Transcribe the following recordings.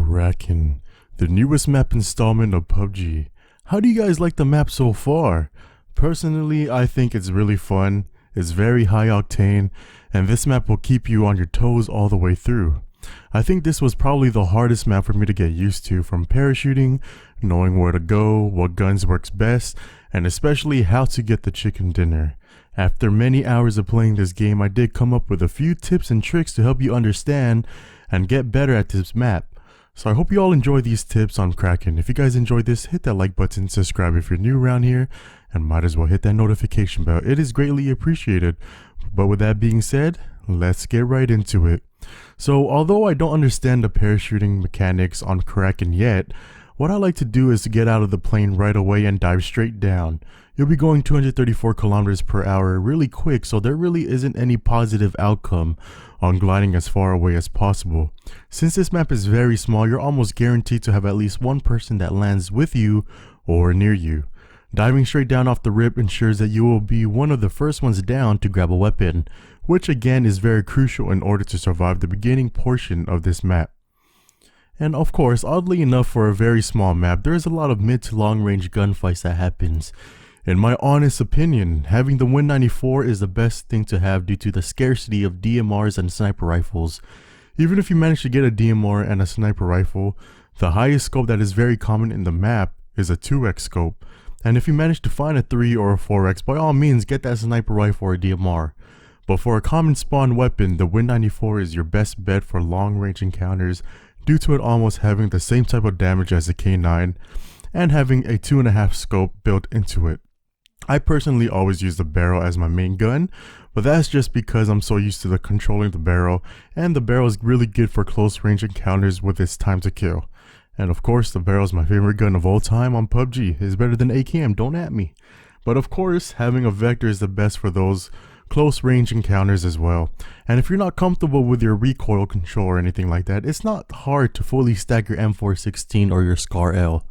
Karakin, the newest map installment of PUBG. How do you guys like the map so far? Personally, I think it's really fun, it's very high octane, and this map will keep you on your toes all the way through. I think this was probably the hardest map for me to get used to, from parachuting, knowing where to go, what guns works best, and especially how to get the chicken dinner. After many hours of playing this game, I did come up with a few tips and tricks to help you understand and get better at this map. So I hope you all enjoy these tips on Karakin. If you guys enjoyed this, hit that like button, subscribe if you're new around here, and might as well hit that notification bell. It is greatly appreciated. But with that being said, let's get right into it. So although I don't understand the parachuting mechanics on Karakin yet, what I like to do is to get out of the plane right away and dive straight down. You'll be going 234 kilometers per hour really quick, so there really isn't any positive outcome on gliding as far away as possible. Since this map is very small, you're almost guaranteed to have at least one person that lands with you or near you. Diving straight down off the rip ensures that you will be one of the first ones down to grab a weapon, which again is very crucial in order to survive the beginning portion of this map. And of course, oddly enough, for a very small map, there is a lot of mid to long range gunfights that happens. In my honest opinion, having the Win 94 is the best thing to have due to the scarcity of DMRs and sniper rifles. Even if you manage to get a DMR and a sniper rifle, the highest scope that is very common in the map is a 2x scope. And if you manage to find a 3 or a 4x, by all means get that sniper rifle or DMR. But for a common spawn weapon, the Win 94 is your best bet for long range encounters due to it almost having the same type of damage as the K9 and having a 2.5 scope built into it. I personally always use the barrel as my main gun, but that's just because I'm so used to controlling the barrel, and the barrel is really good for close range encounters with its time to kill. And of course, the barrel is my favorite gun of all time on PUBG. It's better than AKM, don't at me. But of course, having a vector is the best for those close range encounters as well. And if you're not comfortable with your recoil control or anything like that, it's not hard to fully stack your M416 or your Scar L.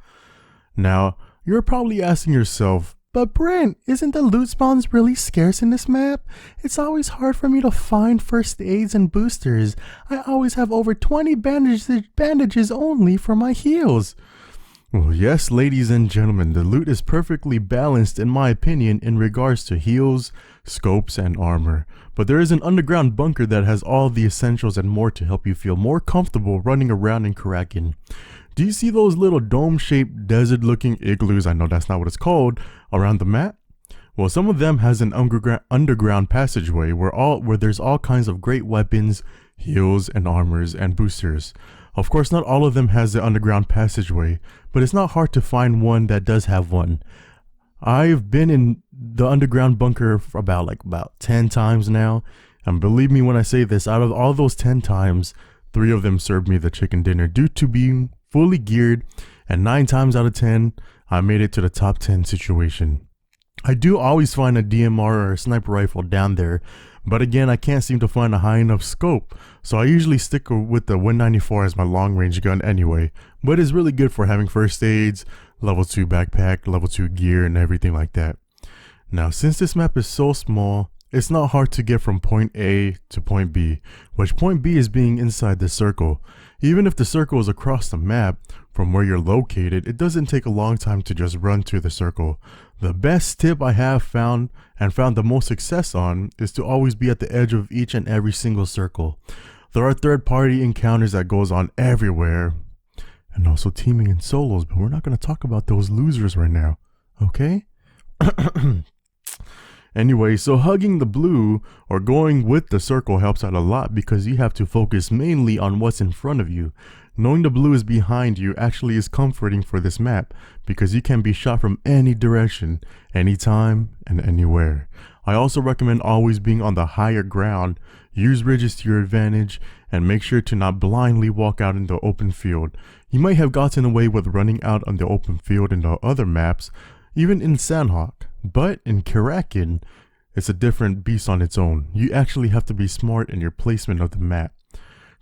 Now, you're probably asking yourself, but Brent, isn't the loot spawns really scarce in this map? It's always hard for me to find first aids and boosters. I always have over 20 bandages only for my heals. Well, yes, ladies and gentlemen, the loot is perfectly balanced in my opinion in regards to heals, scopes, and armor. But there is an underground bunker that has all the essentials and more to help you feel more comfortable running around in Karakin. Do you see those little dome-shaped desert-looking igloos, I know that's not what it's called, around the map? Well, some of them has an underground passageway where there's all kinds of great weapons, heals, and armors, and boosters. Of course, not all of them has the underground passageway, but it's not hard to find one that does have one. I've been in the underground bunker for about 10 times now, and believe me when I say this, out of all those 10 times, 3 of them served me the chicken dinner due to being fully geared, and 9 times out of 10, I made it to the top 10 situation. I do always find a DMR or a sniper rifle down there, but again, I can't seem to find a high enough scope, so I usually stick with the Win 94 as my long range gun anyway, but it's really good for having first aids, level 2 backpack, level 2 gear, and everything like that. Now, since this map is so small, it's not hard to get from point A to point B, which point B is being inside the circle. Even if the circle is across the map from where you're located, it doesn't take a long time to just run to the circle. The best tip I have found and found the most success on is to always be at the edge of each and every single circle. There are third-party encounters that goes on everywhere, and also teaming in solos, but we're not going to talk about those losers right now, okay? Anyway, so hugging the blue or going with the circle helps out a lot because you have to focus mainly on what's in front of you. Knowing the blue is behind you actually is comforting for this map because you can be shot from any direction, anytime, and anywhere. I also recommend always being on the higher ground, use ridges to your advantage, and make sure to not blindly walk out in the open field. You might have gotten away with running out on the open field in the other maps, even in Sandhawk, but in Karakin, it's a different beast on its own. You actually have to be smart in your placement of the map.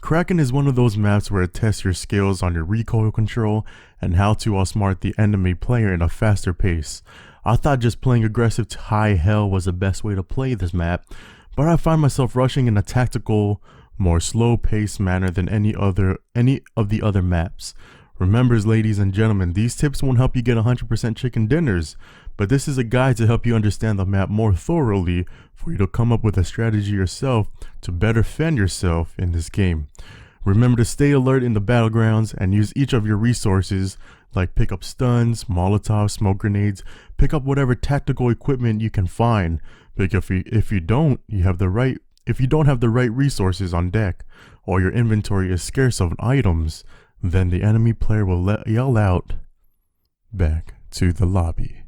Karakin is one of those maps where it tests your skills on your recoil control and how to outsmart the enemy player in a faster pace. I thought just playing aggressive to high hell was the best way to play this map, but I find myself rushing in a tactical more slow-paced manner than any of the other maps. Remember, ladies and gentlemen, these tips won't help you get 100% chicken dinners, but this is a guide to help you understand the map more thoroughly for you to come up with a strategy yourself to better fend yourself in this game. Remember to stay alert in the battlegrounds and use each of your resources, like pick up stuns, Molotov, smoke grenades, pick up whatever tactical equipment you can find. Because if you don't have the right resources on deck, or your inventory is scarce of items, then the enemy player will yell out back to the lobby.